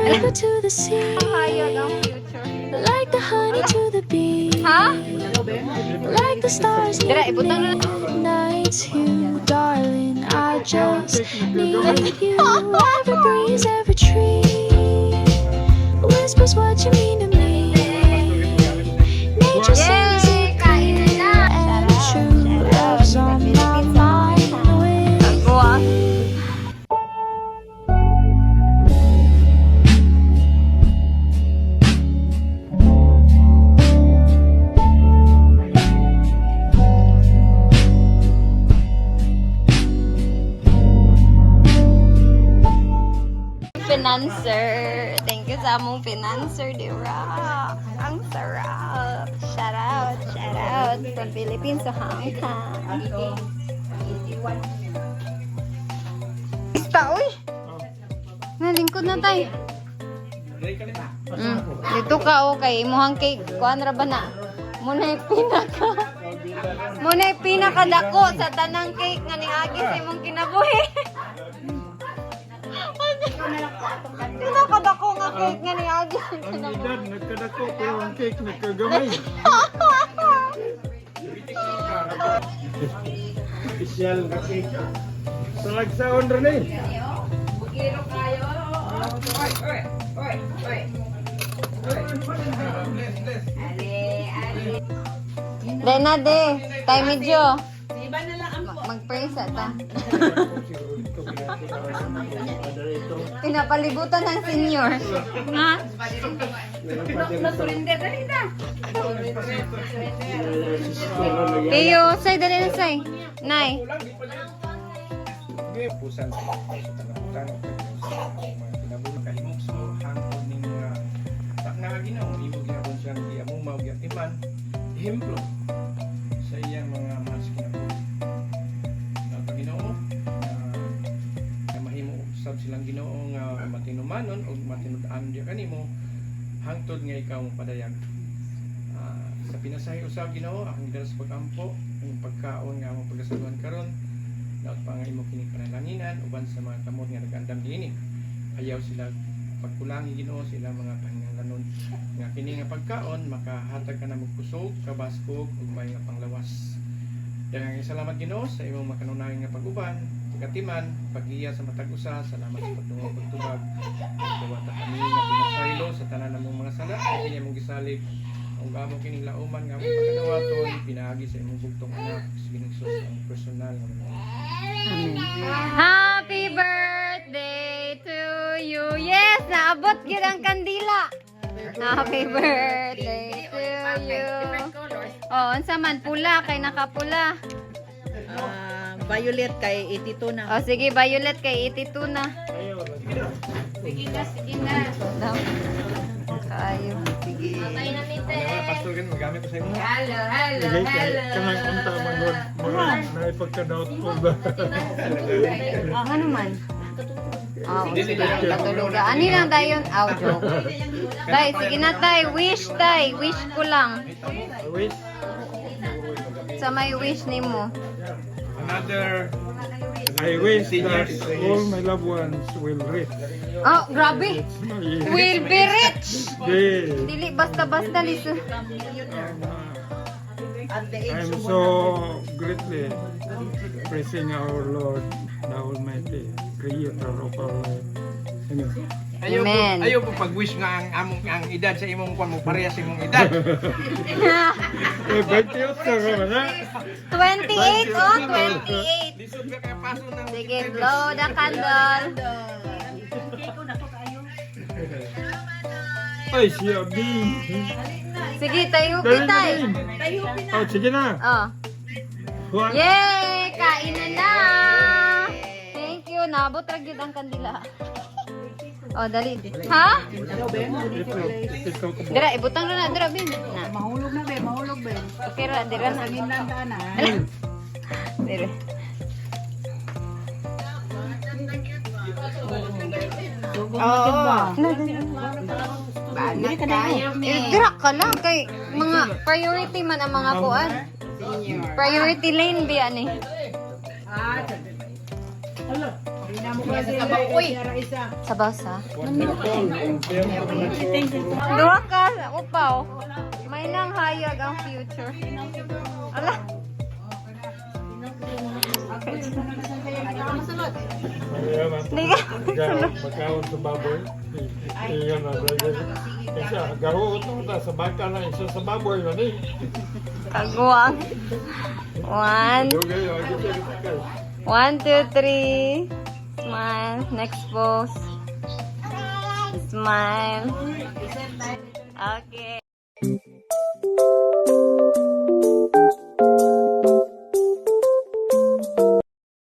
Echo to the sea, like the honey to the bee, like the stars in the nights. You, darling, I just need you. Every breeze, every tree whispers what you mean to me. Nature says it clear and true. Love's on my mind with financer. Thank you sa among financer, di ba? Ang sarap. Shout out from Philippines to Hong Kong. Basta, uy! Nalingkod na tayo. Dito ka, okay. Imuhang cake. Kuhan ra ba na? Muna yung pinakadako sa tanang cake nga ning agis imong kinabuhi. Pinakadako nga cake nga ning agis imong kinabuhi. Dad, nagkadako pero ang cake nagkagamay. Special na cake. Sa lagsaon rin eh. Bukiro kayo. Oy. Dahil na, de. Tayo medyo. Iba na lang ang Mag-pray sa ta. Pinapalibutan ng senior. Ha? surrender. Dali na. Iyo, say, dali na, say. Nay. Pusan sa utang kinabuhi kahimok so hangtod ning mga takna Ginoo imo ginabon siya di amo magyatiman ehemplo sa iyang mga mas kinabuhi na Ginoo na mahimo usab silang Ginoo nga matinumanon o matinud-an di kanimo hangtod nga ikaw padayag sa pinasahi usab Ginoo akong gidalas pagampo ang pagkaon nga among pagasaluhan karon dapat pa nga imo kining panalanginan uban sa mga kamot nga nagandam dinhi ayaw sila pagkulangi Ginoo sila mga panginahanglanon nga kini nga pagkaon makahatag ka na kusog kabaskog ug may nga panglawas daghang salamat Ginoo sa imong makanunayang nga pag-uban katiman pag-iya sa matag usa salamat sa pagtungod pagtubag dawata kami nga pinasaylo sa tanan namong mga sala kini among gisalig ang among kining lauman nga among pagkadawaton pinaagi sa imong bugtong anak sa Ginoong Hesus ang personal nga Amen. Happy birthday to you. Yes, naabot gyud ang kandila. Happy birthday to you. Oh, unsa man pula kay nakapula. Violet kay 82 na. Oh, sige, violet kay 82 na. Sige na. Kayo. Sige. pastor kan magamit sa imo Hello. kanang unta manod na ipagka-doubt po ba Ano man? Sige, katuluga. Ani lang dayon? Joke. Tay, sige na tay. Wish tay. Wish ko lang. wait Sa may wish nimo. another I wish that all my loved ones will reach. Oh, grabe. Will be rich. Yeah. Dili basta-basta liso. I'm so greatly praising our Lord, the Almighty, Creator of our life. Amen. Amen. Ayaw po pag-wish nga ang edad sa imong kwan mo parehas sa imong edad. Eh, 28 ka naman, ha? 28 oh, 28. Lisod ka kaya paso ng Sige, blow the candle. Ay, siya, B. Sige, tayo pitay. Oh, sige na. Oh. One. Yay! Kainan na! Thank you. Nabot ra gyud ang kandila. Oh, dali. Ha? Ikaw ko. Dira, ibutang na dira bin. Na. Mahulog be. Okay ra, dira na. Ginlanda na. Dira. Banat kayo Dira ka lang kay mga priority man ang mga kuan. Priority lane biya ni. Sabaw sa? Duha ka, upaw. May nang hayag ang future. Ala. Hindi ka. Magkawon sa baboy. Iyan na bagay. Isa, garo ito na sa baka na isa sa baboy na ni. Kaguwang. 1, Dugay, agi siya kita. 1, 2, 3. Smile. Next pose. Smile. Okay.